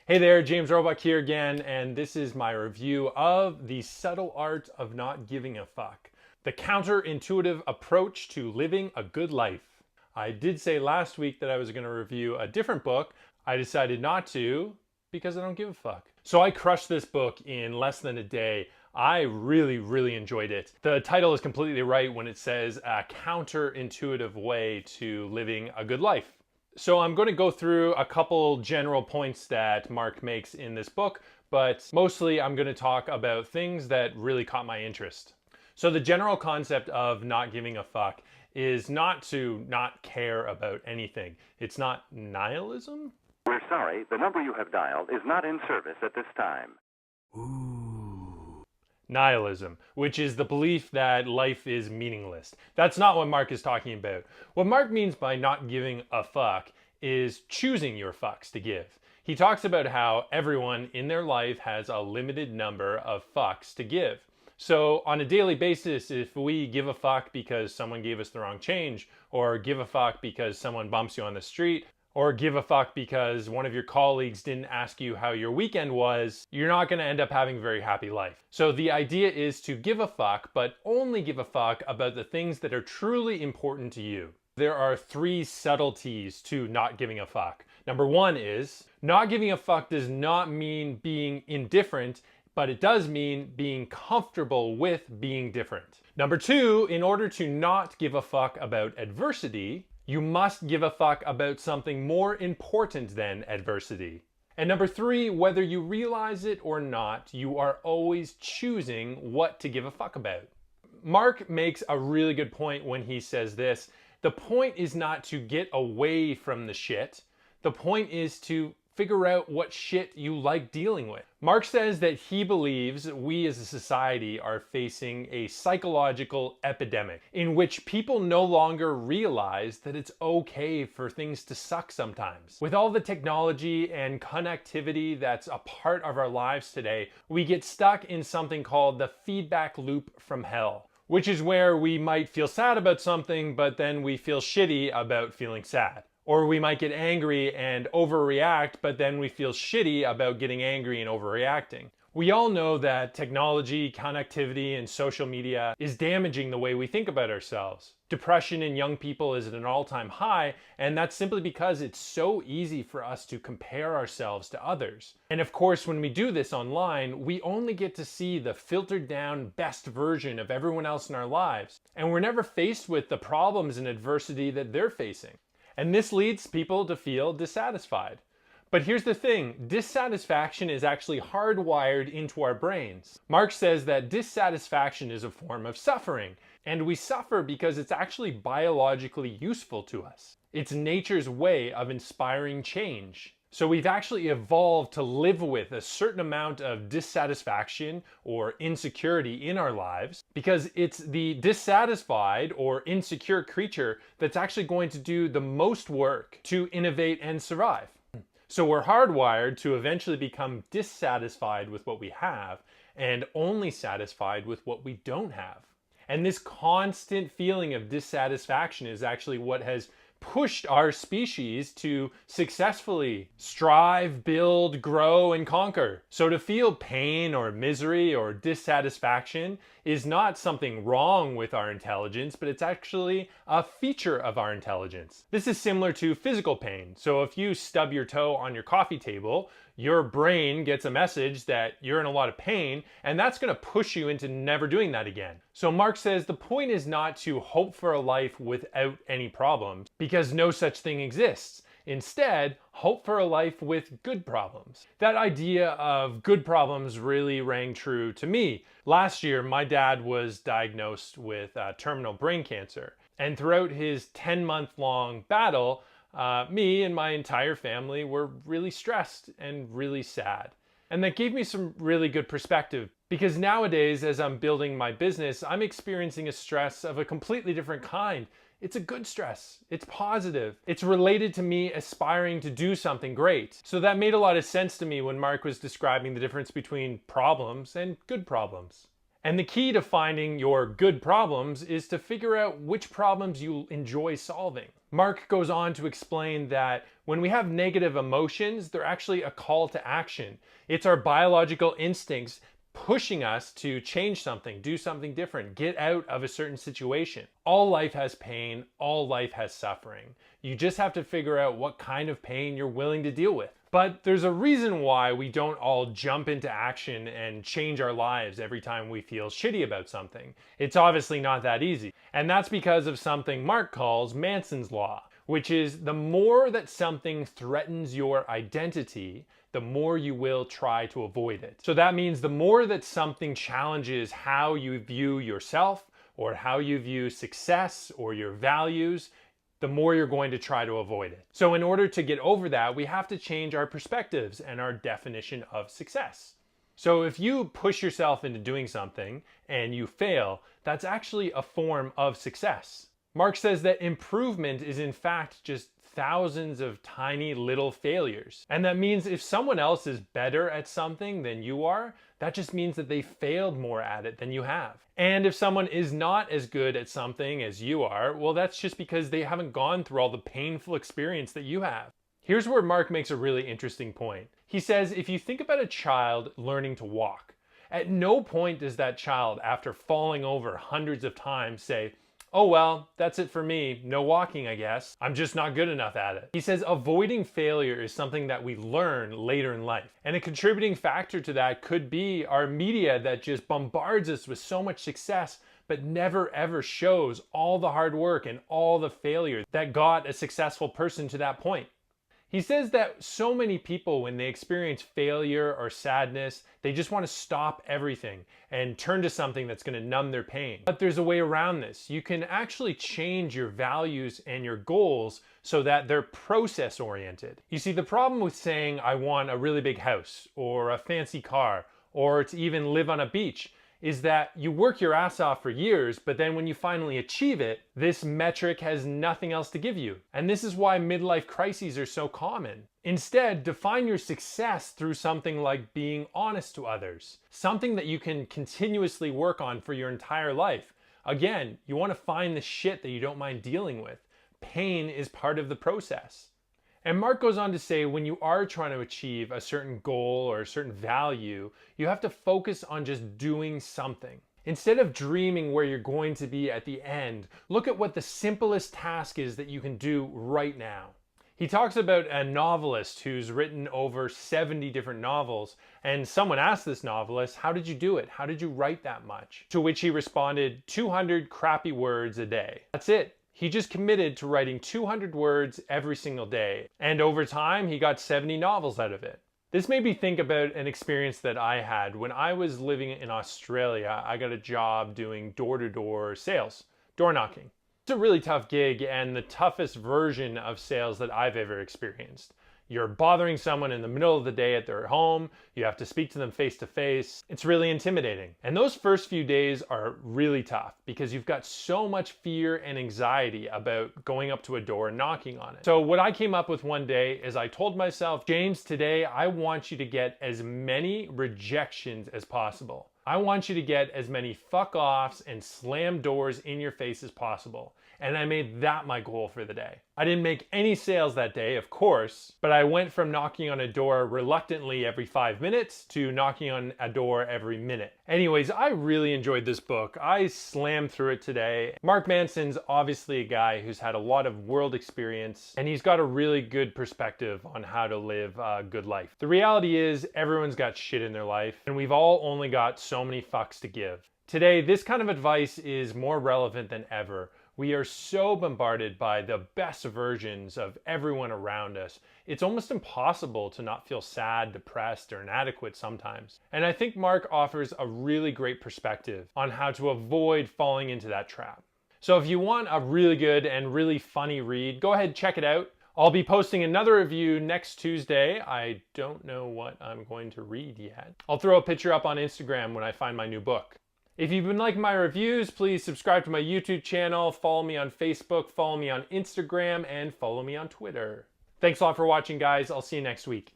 Hey there, James Roebuck here again, and this is my review of The Subtle Art of Not Giving a Fuck, the counterintuitive approach to living a good life. I did say last week that I was going to review a different book. I decided not to because I don't give a fuck. So I crushed this book in less than a day. I really enjoyed it. The title is completely right when it says a counterintuitive way to living a good life. So I'm going to go through a couple general points that Mark makes in this book, but mostly I'm going to talk about things that really caught my interest. So the general concept of not giving a fuck is not to not care about anything. It's not nihilism. We're sorry, the number you have dialed is not in service at this time. Nihilism, which is the belief that life is meaningless. That's not what Mark is talking about. What Mark means by not giving a fuck is choosing your fucks to give. He talks about how everyone in their life has a limited number of fucks to give. So on a daily basis, if we give a fuck because someone gave us the wrong change, or give a fuck because someone bumps you on the street, or give a fuck because one of your colleagues didn't ask you how your weekend was, you're not going to end up having a very happy life. So the idea is to give a fuck, but only give a fuck about the things that are truly important to you. There are 3 subtleties to not giving a fuck. Number 1 is, not giving a fuck does not mean being indifferent, but it does mean being comfortable with being different. Number 2, in order to not give a fuck about adversity, you must give a fuck about something more important than adversity. And number 3, whether you realize it or not, you are always choosing what to give a fuck about. Mark makes a really good point when he says this. The point is not to get away from the shit. The point is to figure out what shit you like dealing with. Mark says that he believes we as a society are facing a psychological epidemic in which people no longer realize that it's okay for things to suck sometimes. With all the technology and connectivity that's a part of our lives today, we get stuck in something called the feedback loop from hell, which is where we might feel sad about something, but then we feel shitty about feeling sad. Or we might get angry and overreact, but then we feel shitty about getting angry and overreacting. We all know that technology, connectivity, and social media is damaging the way we think about ourselves. Depression in young people is at an all-time high, and that's simply because it's so easy for us to compare ourselves to others. And of course, when we do this online, we only get to see the filtered down best version of everyone else in our lives, and we're never faced with the problems and adversity that they're facing. And this leads people to feel dissatisfied. But here's the thing, dissatisfaction is actually hardwired into our brains. Mark says that dissatisfaction is a form of suffering, and we suffer because it's actually biologically useful to us. It's nature's way of inspiring change. So we've actually evolved to live with a certain amount of dissatisfaction or insecurity in our lives because it's the dissatisfied or insecure creature that's actually going to do the most work to innovate and survive. So we're hardwired to eventually become dissatisfied with what we have and only satisfied with what we don't have. And this constant feeling of dissatisfaction is actually what has pushed our species to successfully strive, build, grow, and conquer. So to feel pain or misery or dissatisfaction is not something wrong with our intelligence, but it's actually a feature of our intelligence. This is similar to physical pain. So if you stub your toe on your coffee table, your brain gets a message that you're in a lot of pain, and that's going to push you into never doing that again. So Mark says the point is not to hope for a life without any problems, because no such thing exists. Instead, hope for a life with good problems. That idea of good problems really rang true to me. Last year, my dad was diagnosed with terminal brain cancer, and throughout his 10-month-long battle, me and my entire family were really stressed and really sad. And that gave me some really good perspective because nowadays, as I'm building my business, I'm experiencing a stress of a completely different kind. It's a good stress. It's positive. It's related to me aspiring to do something great. So that made a lot of sense to me when Mark was describing the difference between problems and good problems. And the key to finding your good problems is to figure out which problems you enjoy solving. Mark goes on to explain that when we have negative emotions, they're actually a call to action. It's our biological instincts pushing us to change something, do something different, get out of a certain situation. All life has pain, all life has suffering. You just have to figure out what kind of pain you're willing to deal with. But there's a reason why we don't all jump into action and change our lives every time we feel shitty about something. It's obviously not that easy. And that's because of something Mark calls Manson's Law, which is the more that something threatens your identity, the more you will try to avoid it. So that means the more that something challenges how you view yourself or how you view success or your values, the more you're going to try to avoid it. So in order to get over that, we have to change our perspectives and our definition of success. So if you push yourself into doing something and you fail, that's actually a form of success. Mark says that improvement is in fact just thousands of tiny little failures. And that means if someone else is better at something than you are, that just means that they failed more at it than you have. And if someone is not as good at something as you are, well, that's just because they haven't gone through all the painful experience that you have. Here's where Mark makes a really interesting point. He says, if you think about a child learning to walk, at no point does that child, after falling over hundreds of times, say, "Oh well, that's it for me. No walking, I guess. I'm just not good enough at it." He says avoiding failure is something that we learn later in life. And a contributing factor to that could be our media that just bombards us with so much success, but never ever shows all the hard work and all the failure that got a successful person to that point. He says that so many people, when they experience failure or sadness, they just want to stop everything and turn to something that's going to numb their pain. But there's a way around this. You can actually change your values and your goals so that they're process oriented. You see, the problem with saying, I want a really big house or a fancy car or to even live on a beach is that you work your ass off for years, but then when you finally achieve it, this metric has nothing else to give you. And this is why midlife crises are so common. Instead, define your success through something like being honest to others, something that you can continuously work on for your entire life. Again, you want to find the shit that you don't mind dealing with. Pain is part of the process. And Mark goes on to say when you are trying to achieve a certain goal or a certain value, you have to focus on just doing something. Instead of dreaming where you're going to be at the end, look at what the simplest task is that you can do right now. He talks about a novelist who's written over 70 different novels, and someone asked this novelist, how did you do it? How did you write that much? To which he responded, 200 crappy words a day. That's it. He just committed to writing 200 words every single day. And over time, he got 70 novels out of it. This made me think about an experience that I had. When I was living in Australia, I got a job doing door-to-door sales, door knocking. It's a really tough gig and the toughest version of sales that I've ever experienced. You're bothering someone in the middle of the day at their home. You have to speak to them face to face. It's really intimidating. And those first few days are really tough because you've got so much fear and anxiety about going up to a door and knocking on it. So what I came up with one day is I told myself, James, today I want you to get as many rejections as possible. I want you to get as many fuck offs and slam doors in your face as possible. And I made that my goal for the day. I didn't make any sales that day, of course, but I went from knocking on a door reluctantly every 5 minutes to knocking on a door every minute. Anyways, I really enjoyed this book. I slammed through it today. Mark Manson's obviously a guy who's had a lot of world experience, and he's got a really good perspective on how to live a good life. The reality is everyone's got shit in their life, and we've all only got so many fucks to give. Today, this kind of advice is more relevant than ever. We are so bombarded by the best versions of everyone around us. It's almost impossible to not feel sad, depressed, or inadequate sometimes. And I think Mark offers a really great perspective on how to avoid falling into that trap. So if you want a really good and really funny read, go ahead and check it out. I'll be posting another review next Tuesday. I don't know what I'm going to read yet. I'll throw a picture up on Instagram when I find my new book. If you've been liking my reviews, please subscribe to my YouTube channel, follow me on Facebook, follow me on Instagram, and follow me on Twitter. Thanks a lot for watching, guys. I'll see you next week.